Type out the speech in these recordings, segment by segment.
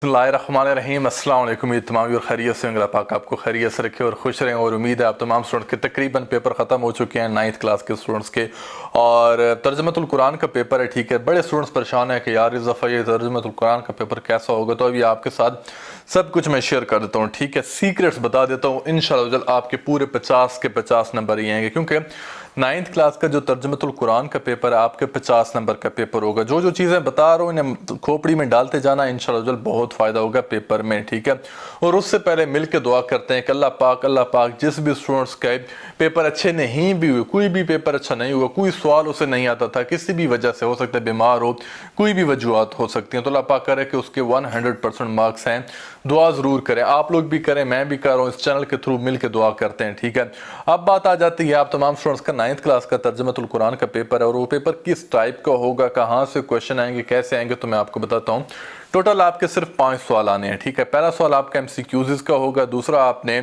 बिस्मिल्लाहिर्रहमानिर्रहीम। अस्सलाम वालेकुम। ये तमाम और खैरियत से अल्लाह पाक आपको खैरियत से रखे और खुश रहें। और उम्मीद है आप तमाम स्टूडेंट के तकरीबन पेपर ख़त्म हो चुके हैं 9th क्लास के स्टूडेंट्स के, और तर्जुमतुल कुरान का पेपर है। ठीक है, बड़े स्टूडेंट्स परेशान हैं कि यार इस दफ़ा ये तर्जुमतुल कुरान का पेपर कैसा होगा। तो अभी आपके साथ सब कुछ मैं शेयर कर देता हूँ। ठीक है, सीक्रेट्स बता देता हूँ। इंशाअल्लाह आपके पूरे 50 के 50 नंबर ही आएंगे, क्योंकि 9th क्लास का जो तर्जुमतुल कुरान का पेपर है आपके 50 नंबर का पेपर होगा। जो जो चीज़ें बता रहा हूँ इन्हें खोपड़ी में डालते जाना, इंशाअल्लाह बहुत फ़ायदा होगा पेपर में। ठीक है, और उससे पहले मिल के दुआ करते हैं कि अल्लाह पाक जिस भी स्टूडेंट्स के पेपर अच्छे नहीं भी हुए, कोई भी पेपर अच्छा नहीं हुआ, कोई सवाल उसे नहीं आता था, किसी भी वजह से, हो सकता है बीमार हो, कोई भी वजूहत हो सकती हैं, तो अल्लाह पाक करे कि उसके 100% मार्क्स हैं। दुआ ज़रूर करें, आप लोग भी करें, मैं भी कर रहा हूँ, इस चैनल के थ्रू मिल के दुआ करते हैं। ठीक है, अब बात आ जाती है आप तमाम स्टूडेंट्स का 9th क्लास का तर्जुमतुल कुरान का पेपर है, और वो पेपर किस टाइप का होगा, कहाँ से क्वेश्चन आएंगे, कैसे आएंगे, तो मैं आपको बताता हूँ। टोटल आपके सिर्फ 5 सवाल आने हैं। ठीक है, पहला सवाल आपका MCQs का होगा, दूसरा आपने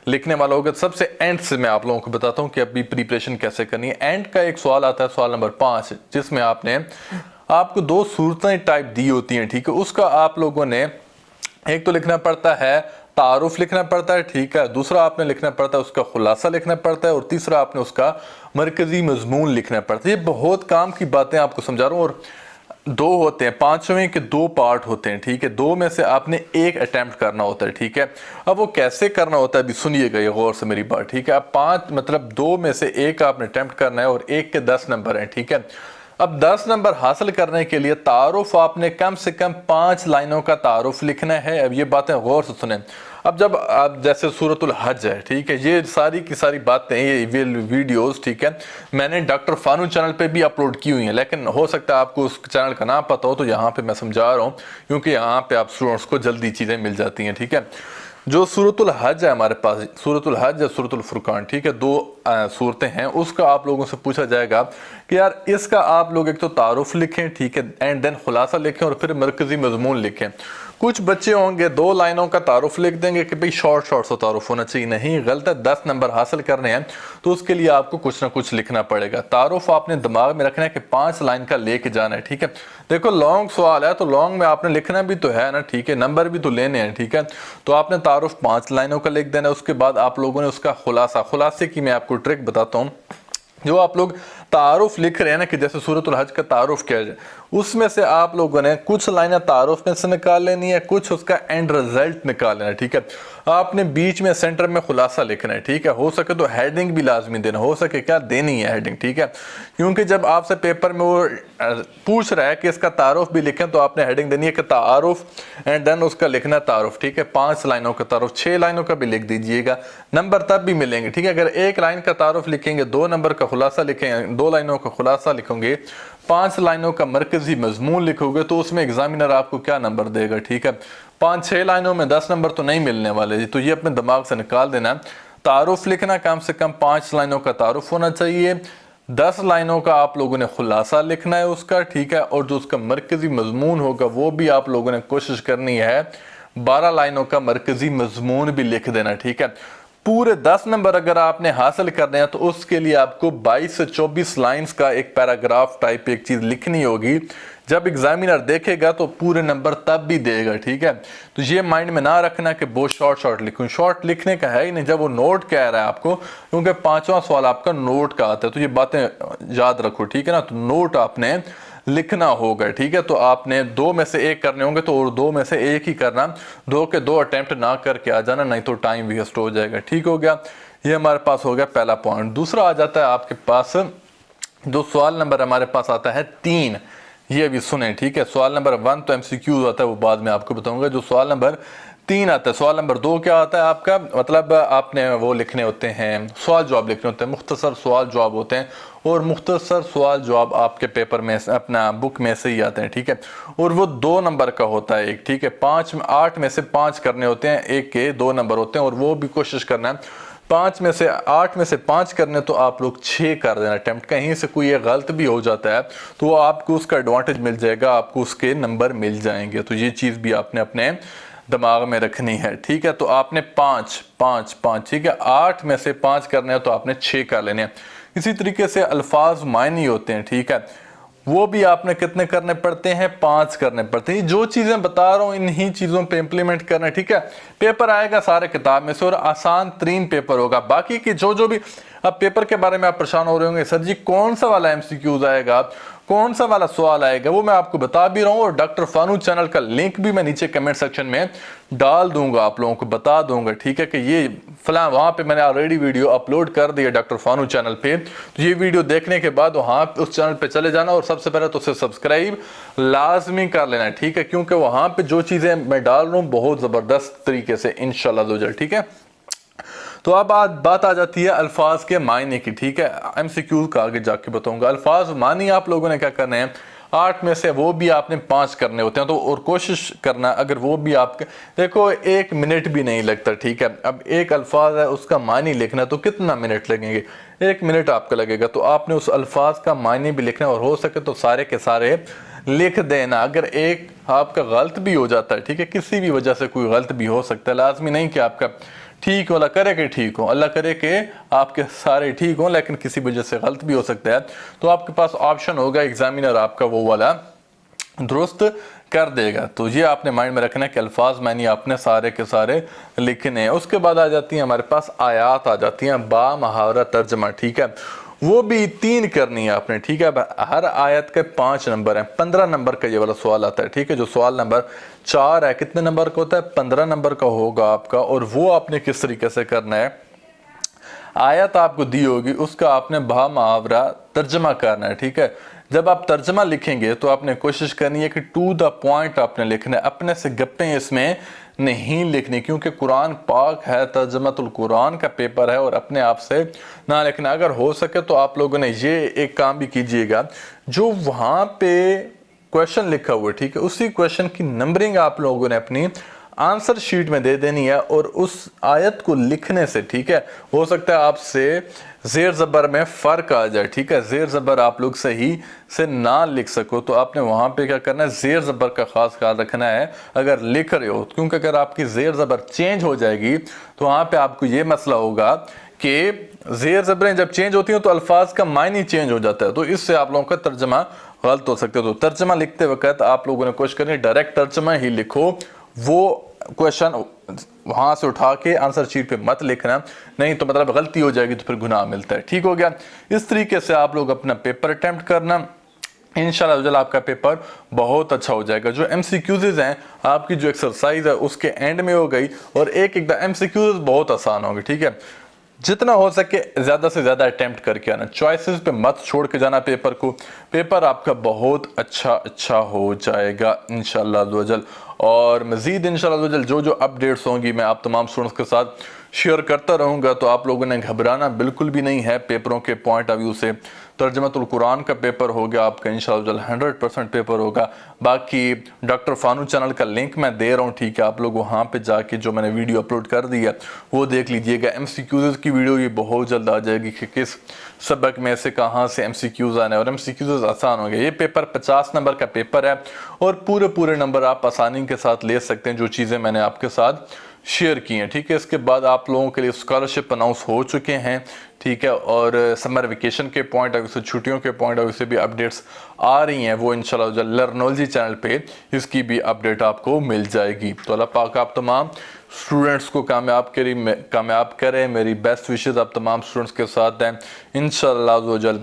लिखने वाला होगा। सबसे एंड से मैं आप लोगों को बताता हूँ कि अभी प्रिपरेशन कैसे करनी है। एंड का एक सवाल आता है, सवाल नंबर 5, जिसमें आपको 2 सूरतें टाइप दी होती हैं। ठीक है, उसका आप लोगों ने एक तो लिखना पड़ता है, तारुफ लिखना पड़ता है। ठीक है, दूसरा आपने लिखना पड़ता है उसका खुलासा लिखना पड़ता है, और तीसरा आपने उसका मरकजी मजमून लिखना पड़ता है। ये बहुत काम की बातें आपको समझा रहा हूँ, और 2 होते हैं, 5वें के 2 पार्ट होते हैं। ठीक है, 2 में से आपने एक अटेम्प्ट करना होता है। ठीक है, अब वो कैसे करना होता है अभी सुनिएगा ये गौर से मेरी बात। ठीक है, अब 2 में से एक आपने अटेम्प्ट करना है, और एक के 10 नंबर हैं। ठीक है, अब 10 नंबर हासिल करने के लिए तारुफ आपने कम से कम 5 लाइनों का तारुफ लिखना है। अब ये बातें गौर से सुने। अब जब आप जैसे सूरतुल हज है, ठीक है, ये सारी की सारी बातें, ये वीडियोस, ठीक है, मैंने डॉक्टर फानू चैनल पे भी अपलोड की हुई हैं, लेकिन हो सकता है आपको उस चैनल का नाम पता हो, तो यहाँ पे मैं समझा रहा हूँ, क्योंकि यहाँ पे आप स्टूडेंट्स को जल्दी चीज़ें मिल जाती हैं। ठीक है, जो सूरतुल हज है हमारे पास, सूरतुल हज या सूरतुल फुरकान, ठीक है, 2 सूरतें हैं। उसका आप लोगों से पूछा जाएगा कि यार इसका आप लोग एक तो तारुफ लिखें, ठीक है, एंड देन खुलासा लिखें, और फिर मरकजी मजमून लिखें। कुछ बच्चे होंगे 2 लाइनों का तारुफ लिख देंगे कि भाई शॉर्ट सा तारुफ होना चाहिए। नहीं, गलत है। 10 नंबर हासिल करने हैं तो उसके लिए आपको कुछ ना कुछ लिखना पड़ेगा। तारुफ आपने दिमाग में रखना है कि 5 लाइन का लेके जाना है। ठीक है, देखो लॉन्ग सवाल है तो लॉन्ग में आपने लिखना भी तो है ना। ठीक है, नंबर भी तो लेने हैं। ठीक है, तो आपने तारुफ 5 लाइनों का लिख देना है। उसके बाद आप लोगों ने उसका खुलासे की मैं आपको ट्रिक बताता हूँ। जो आप लोग तारुफ लिख रहे हैं ना, कि जैसे सूरतुल हज का तारुफ किया जाए, उसमें से आप लोगों ने कुछ लाइनें तारुफ में से निकाल लेनी है, कुछ उसका एंड रिजल्ट निकाल लेना है। ठीक है, आपने बीच में सेंटर में खुलासा लिखना है। ठीक है, हो सके तो हेडिंग भी लाजमी देना, हो सके क्या देनी है हेडिंग। ठीक है, क्योंकि जब आपसे पेपर में वो पूछ रहा है कि इसका तारुफ भी लिखें, तो आपने हेडिंग देनी है कि तारुफ, एंड देन उसका लिखना तारुफ। ठीक है, 5 लाइनों का तारुफ, 6 लाइनों का भी लिख दीजिएगा, नंबर तब भी मिलेंगे। ठीक है, अगर 1 लाइन का तारुफ लिखेंगे, 2 नंबर का खुलासा लिखेंगे, 2 लाइनों का खुलासा लिखोगे, 5 लाइनों का मरकजी मजमून लिखोगे, तो उसमें एग्जामिनर आपको क्या नंबर देगा। ठीक है, 5-6 लाइनों में 10 नंबर तो नहीं मिलने वाले, तो ये अपने दिमाग से निकाल देना। तारुफ लिखना कम से कम 5 लाइनों का तारुफ होना चाहिए, 10 लाइनों का आप लोगों ने खुलासा लिखना है उसका। ठीक है, और जो उसका मरकजी मजमून होगा वो भी आप लोगों ने कोशिश करनी है 12 लाइनों का मरकजी मजमून भी लिख देना। ठीक है, पूरे 10 नंबर अगर आपने हासिल करने हैं तो उसके लिए आपको 22 से 24 लाइंस का एक पैराग्राफ टाइप एक चीज लिखनी होगी। जब एग्जामिनर देखेगा तो पूरे नंबर तब भी देगा। ठीक है, तो ये माइंड में ना रखना कि बहुत शॉर्ट लिखूं, शॉर्ट लिखने का है ही नहीं जब वो नोट कह रहा है आपको, क्योंकि 5वां सवाल आपका नोट का आता है, तो ये बातें याद रखो। ठीक है ना, तो नोट आपने लिखना होगा। ठीक है, तो आपने 2 में से 1 करने होंगे, तो और 2 में से 1 ही करना, 2 के 2 अटेम्प्ट ना करके आ जाना, नहीं तो टाइम वेस्ट हो जाएगा। ठीक हो गया, ये हमारे पास हो गया पहला पॉइंट। दूसरा आ जाता है आपके पास, जो सवाल नंबर हमारे पास आता है 3, ये भी सुने। ठीक है, सवाल नंबर 1 तो MCQ आता है, वो बाद में आपको बताऊंगा। जो सवाल नंबर 3 आता है, सवाल नंबर 2 क्या आता है आपका, मतलब आपने वो लिखने होते हैं, सवाल जवाब लिखने होते हैं, मुख्तसर सवाल जवाब होते हैं, और मुख्तसर सवाल जवाब आपके पेपर में अपना बुक में से ही आते हैं। ठीक है, और वो 2 नंबर का होता है एक। ठीक है, 8 में से 5 करने होते हैं, एक के 2 नंबर होते हैं, और वो भी कोशिश करना है 8 में से 5 करने, तो आप लोग 6 कर देना अटेम्प्ट। कहीं से कोई गलत भी हो जाता है तो आपको उसका एडवांटेज मिल जाएगा, आपको उसके नंबर मिल जाएंगे। तो ये चीज़ भी आपने अपने दिमाग में रखनी है। ठीक है, तो आपने 5 ठीक है, 8 में से 5 करने हैं तो आपने 6 कर लेने हैं। इसी तरीके से अल्फाज मायनी होते हैं। ठीक है, वो भी आपने कितने करने पड़ते हैं, 5 करने पड़ते हैं। जो चीजें बता रहा हूँ इन्हीं चीजों पे इंप्लीमेंट करना है, ठीक है। पेपर आएगा सारे किताब में से और आसान तरीन पेपर होगा। बाकी की जो भी अब पेपर के बारे में आप परेशान हो रहे होंगे, सर जी कौन सा वाला एमसीक्यूज आएगा, कौन सा वाला सवाल आएगा, वो मैं आपको बता भी रहा हूँ। और डॉक्टर फानू चैनल का लिंक भी मैं नीचे कमेंट सेक्शन में डाल दूंगा, आप लोगों को बता दूंगा, ठीक है, कि ये फला वहां पे मैंने ऑलरेडी वीडियो अपलोड कर दिया डॉक्टर फानू चैनल पे। तो ये वीडियो देखने के बाद वहां उस चैनल पे चले जाना और सबसे पहले तो उसे सब्सक्राइब लाजमी कर लेना है, ठीक है, क्योंकि वहां पे जो चीजें मैं डाल रहा हूँ बहुत जबरदस्त तरीके से इंशाल्लाह, ठीक है। तो अब बात आ जाती है अल्फाज के मायने की, ठीक है। एमसीक्यू का आगे जाके बताऊंगा। अल्फाज मानी आप लोगों ने क्या करने हैं, 8 में से वो भी आपने 5 करने होते हैं। तो और कोशिश करना अगर वो भी आपके, देखो 1 मिनट भी नहीं लगता, ठीक है। अब एक अल्फाज है उसका मानी लिखना तो कितना मिनट लगेंगे, 1 मिनट आपका लगेगा। तो आपने उस अल्फाज का मानी भी लिखना और हो सके तो सारे के सारे लिख देना। अगर एक आपका गलत भी हो जाता है, ठीक है, किसी भी वजह से कोई गलत भी हो सकता है, लाजमी नहीं कि आपका ठीक हो, अल्लाह करे कि ठीक हो, अल्लाह करे कि आपके सारे ठीक हो, लेकिन किसी वजह से गलत भी हो सकता है। तो आपके पास ऑप्शन होगा, एग्जामिनर आपका वो वाला दुरुस्त कर देगा। तो ये आपने माइंड में रखना है कि अल्फाज मैंने आपने सारे के सारे लिखने हैं। उसके बाद आ जाती है हमारे पास आयात आ जाती हैं, बा मुहावरा तर्जमा, ठीक है, वो भी 3 करनी है आपने, ठीक है। हर आयत के 5 नंबर हैं, 15 नंबर का ये वाला सवाल आता है, ठीक है। जो सवाल नंबर 4 है कितने नंबर का होता है, 15 नंबर का होगा आपका। और वो आपने किस तरीके से करना है, आयत आपको दी होगी उसका आपने बा मुहावरा तर्जमा करना है, ठीक है। जब आप तर्जमा लिखेंगे तो आपने कोशिश करनी है कि टू द पॉइंट आपने लिखना है, अपने से गप्पे इसमें नहीं लिखनी, क्योंकि कुरान पाक है, तर्जमातुल कुरान का पेपर है और अपने आप से ना लिखना। अगर हो सके तो आप लोगों ने ये एक काम भी कीजिएगा, जो वहां पे क्वेश्चन लिखा हुआ है, ठीक है, उसी क्वेश्चन की नंबरिंग आप लोगों ने अपनी आंसर शीट में दे देनी है। और उस आयत को लिखने से, ठीक है, हो सकता है आपसे जेर जबर में फर्क आ जाए, ठीक है, जेर जबर आप लोग सही से ना लिख सको, तो आपने वहां पे क्या करना है, जेर जबर का खास ख्याल रखना है अगर लिख रहे हो, क्योंकि अगर आपकी जेर जबर चेंज हो जाएगी तो वहां पे आपको ये मसला होगा कि जेर जबरें जब चेंज होती हैं तो अल्फाज का मायने चेंज हो जाता है, तो इससे आप लोगों का तर्जमा गलत हो सकता है। तो तर्जमा लिखते वक्त आप लोगों ने कोशिश करनी डायरेक्ट तर्जमा ही लिखो, वो क्वेश्चन वहां से उठा के आंसर शीट पे मत लिखना, नहीं तो मतलब गलती हो जाएगी तो फिर गुनाह मिलता है, ठीक हो गया। इस तरीके से आप लोग अपना पेपर अटेम्प्ट करना, इंशाल्लाह आपका पेपर बहुत अच्छा हो जाएगा। जो एमसीक्यूज हैं आपकी जो एक्सरसाइज है उसके एंड में हो गई और एक एमसीक्यूज बहुत आसान होंगे, ठीक है। जितना हो सके ज्यादा से ज्यादा अटेम्प्ट करके आना, चॉइसेस पे मत छोड़ के जाना पेपर को, पेपर आपका बहुत अच्छा हो जाएगा इंशाल्लाह। और मजीद इंशाल्लाह जो अपडेट्स होंगी मैं आप तमाम स्टूडेंट्स के साथ शेयर करता रहूँगा। तो आप लोगों ने घबराना बिल्कुल भी नहीं है पेपरों के पॉइंट ऑफ व्यू से। तर्जमातुल कुरान का पेपर हो गया आपका इंशाल्लाह 100% पेपर होगा। बाकी डॉक्टर फानू चैनल का लिंक मैं दे रहा हूँ, ठीक है, आप लोग वहाँ पे जाके जो मैंने वीडियो अपलोड कर दी है वो देख लीजिएगा। एमसीक्यूज की वीडियो ये बहुत जल्द आ जाएगी कि किस सबक में से कहाँ से एमसीक्यूज आने, और एमसीक्यूज आसान हो गए। ये पेपर 50 नंबर का पेपर है और पूरे नंबर आप आसानी के साथ ले सकते हैं, जो चीज़ें मैंने आपके साथ शेयर की हैं, ठीक है। इसके बाद आप लोगों के लिए स्कॉलरशिप अनाउंस हो चुके हैं, ठीक है, और समर वेकेशन के पॉइंट ऑफ व्यू से, छुट्टियों के पॉइंट ऑफ व्यू से भी अपडेट्स आ रही हैं, वो इंशाल्लाह लर्नोलॉजी चैनल पे इसकी भी अपडेट आपको मिल जाएगी। तो अल्लाह पाक आप तमाम स्टूडेंट्स को कामयाब करें, मेरी बेस्ट विशेस आप तमाम स्टूडेंट्स के साथ हैं इंशाल्लाह।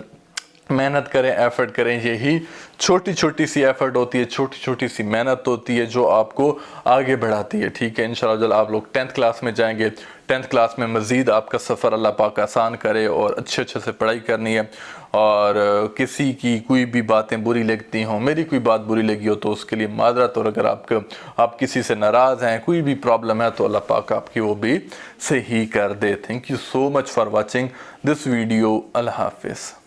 मेहनत करें, एफर्ट करें, यही छोटी सी एफर्ट होती है, छोटी सी मेहनत होती है जो आपको आगे बढ़ाती है, ठीक है। इंशाल्लाह आप लोग 10th क्लास में जाएंगे, 10th क्लास में मज़ीद आपका सफ़र अल्लाह पाक आसान करे और अच्छे से पढ़ाई करनी है। और किसी की कोई भी बातें बुरी लगती हों, मेरी कोई बात बुरी लगी हो तो उसके लिए माजरत, और अगर आप किसी से नाराज़ हैं, कोई भी प्रॉब्लम है तो अल्लाह पाक आपकी वो भी सही कर दे। Thank you so much for watching this video. अल्लाह हाफिज़।